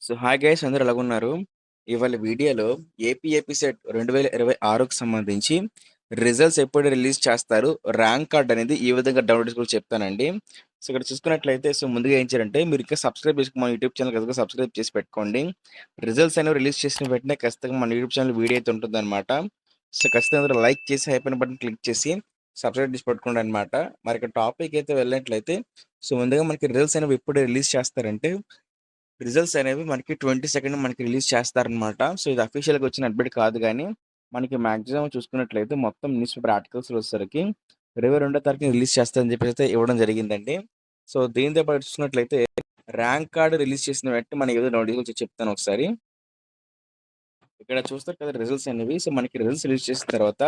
So hi guys అందరూ ఎలాగున్నారు? ఇవాళ వీడియోలో ఏపీ సెట్ 2026కి సంబంధించి రిజల్ట్స్ ఎప్పుడు రిలీజ్ చేస్తారు? ర్యాంక్ కార్డ్ అనేది ఏ విధంగా డౌన్లోడ్ చేసుకోవాలో చెప్తానండి. సో ఇక్కడ చూసుకున్నట్లయితే ముందుగా ఏం చేయాలంటే మీరు ఇంకా సబ్స్క్రైబ్ చేసుకొని మన యూట్యూబ్ ఛానల్ ఖచ్చితంగా సబ్స్క్రైబ్ చేసి పెట్టుకోండి. రిజల్ట్స్ అనేవి రిలీజ్ చేసిన వెంటనే ఖచ్చితంగా మన యూట్యూబ్ ఛానల్ వీడియో అయితే ఉంటుందన్నమాట. సో ఖచ్చితంగా అందరూ లైక్ చేసి హైప్ బటన్ క్లిక్ చేసి సబ్స్క్రైబ్ చేసి పెట్టుకోండి అనమాట. మరి ఇక్కడ టాపిక్ అయితే వెళ్ళినట్లయితే ముందుగా మనకి రిజల్ట్స్ అనేవి ఎప్పుడు రిలీజ్ చేస్తారంటే రిజల్ట్స్ అనేవి మనకి 22nd మనకి రిలీజ్ చేస్తారనమాట. సో, ఇది అఫీషియల్‌గా వచ్చిన అప్డేట్ కాదు గానీ, మనకి మాక్సిమం చూసుకున్నట్లయితే మొత్తం న్యూస్ పేపర్ ఆర్టికల్స్‌లో వచ్చేసరికి 22వ తారీఖున రిలీజ్ చేస్తారని చెప్పేసైతే ఇవ్వడం జరిగిందండి. సో, దీనితో పాటు చూసుకున్నట్లయితే ర్యాంక్ కార్డ్ రిలీజ్ చేసిన వెంటనే మనకి ఏదో నోటిఫికేషన్ చెప్తాను ఒకసారి. ఇక్కడ చూస్తారు కదా రిజల్ట్స్ అనేవి. సో, మనకి రిజల్ట్స్ రిలీజ్ చేసిన తర్వాత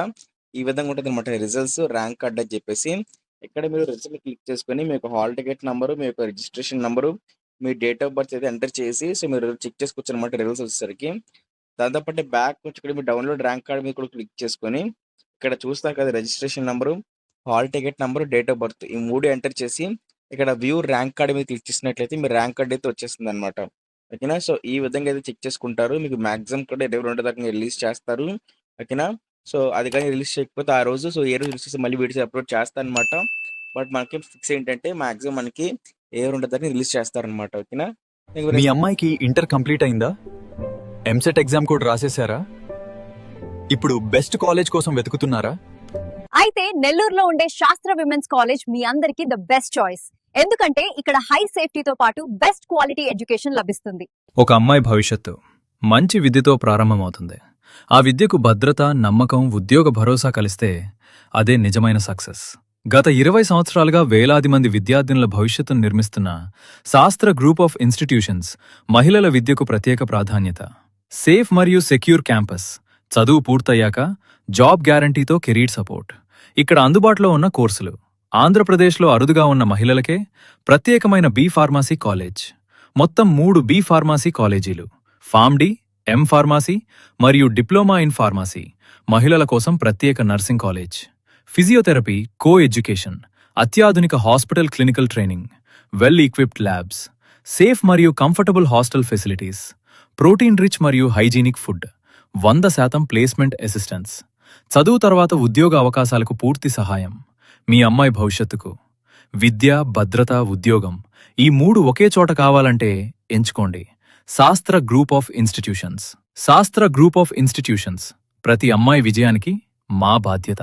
ఈ విధంగా ఉంటదనమాట. రిజల్ట్స్, ర్యాంక్ కార్డ్ అని చెప్పేసి. ఇక్కడ మీరు రిజల్ట్ క్లిక్ చేసుకొని మీ యొక్క హాల్ టికెట్ నంబరు, మీ యొక్క registration number, me date of birth అయితే ఎంటర్ చేసి మీరు చెక్ చేసుకోవచ్చనమాట రిజల్ట్స్ వచ్చేసరికి. దాంతో పాటు బ్యాక్ వచ్చి ఇక్కడ మీరు డౌన్‌లోడ్ ర్యాంక్ కార్డ్ మీద కూడా క్లిక్ చేసుకొని, ఇక్కడ చూస్తారు కదా registration number, hall ticket number, date of birth ఈ 3 ఎంటర్ చేసి ఇక్కడ వ్యూ ర్యాంక్ కార్డ్ మీద క్లిక్ చేసినట్లయితే మీ ర్యాంక్ కార్డ్ అయితే వచ్చేస్తుందనమాట. ఓకేనా? సో, ఈ విధంగా అయితే చెక్ చేసుకుంటారు. మీకు మాక్సిమం కూడా 22 దాకా రిలీజ్ చేస్తారు. ఓకేనా? సో, అది గాని రిలీజ్ చేయకపోతే ఆ రోజు ఏ రోజు రిలీజ్ చేస్తే మళ్ళీ వీడియోస్ అప్‌లోడ్ చేస్తానన్నమాట. బట్ మనకి ఫిక్స్ ఏంటంటే మాక్సిమం మనకి 22 దాకా రిలీజ్ చేస్తారన్నమాట. ఓకేనా? మీ అమ్మాయికి ఇంటర్ కంప్లీట్ అయిందా? ఎంసెట్ ఎగ్జామ్ కూడా రాసేసారా? ఇప్పుడు బెస్ట్ కాలేజ్ కోసం వెతుకుతున్నారా? అయితే నెల్లూరులో ఉండే శాస్త్ర విమెన్స్ కాలేజ్ మీ అందరికి ద బెస్ట్ చాయిస్. ఎందుకంటే ఇక్కడ హై సేఫ్టీతో పాటు బెస్ట్ క్వాలిటీ ఎడ్యుకేషన్ లభిస్తుంది. ఒక అమ్మాయి భవిష్యత్తు మంచి విద్యతో ప్రారంభమవుతుంది. ఆ విద్యకు భద్రత, నమ్మకం, ఉద్యోగ భరోసా కలిస్తే అదే నిజమైన సక్సెస్. గత 20 సంవత్సరాలుగా వేలాది మంది విద్యార్థినుల భవిష్యత్తును నిర్మిస్తున్న శాస్త్ర గ్రూప్ ఆఫ్ ఇన్స్టిట్యూషన్స్ మహిళల విద్యకు ప్రత్యేక ప్రాధాన్యత. సేఫ్ మరియు సెక్యూర్ క్యాంపస్, చదువు పూర్తయ్యాక జాబ్ గ్యారంటీతో కెరీర్ సపోర్ట్. ఇక్కడ అందుబాటులో ఉన్న కోర్సులు: ఆంధ్రప్రదేశ్లో అరుదుగా ఉన్న మహిళలకే ప్రత్యేకమైన బి ఫార్మసీ కాలేజ్, మొత్తం 3 బి ఫార్మసీ కాలేజీలు, ఫార్మ్డీ, ఎం ఫార్మసీ మరియు డిప్లొమా ఇన్ ఫార్మసీ, మహిళల కోసం ప్రత్యేక nursing college, physiotherapy, co education, అత్యాధునిక hospital clinical training, well equipped labs, safe మరియు comfortable hostel facilities, protein rich మరియు హైజీనిక్ ఫుడ్, 100% ప్లేస్మెంట్ అసిస్టెన్స్, చదువు తర్వాత ఉద్యోగ అవకాశాలకు పూర్తి సహాయం. మీ అమ్మాయి భవిష్యత్తుకు విద్య, భద్రత, ఉద్యోగం ఈ 3 ఒకే చోట కావాలంటే ఎంచుకోండి శాస్త్ర గ్రూప్ ఆఫ్ ఇన్స్టిట్యూషన్స్. శాస్త్ర గ్రూప్ ఆఫ్ ఇన్స్టిట్యూషన్స్, ప్రతి అమ్మాయి విజయానికి మా బాధ్యత.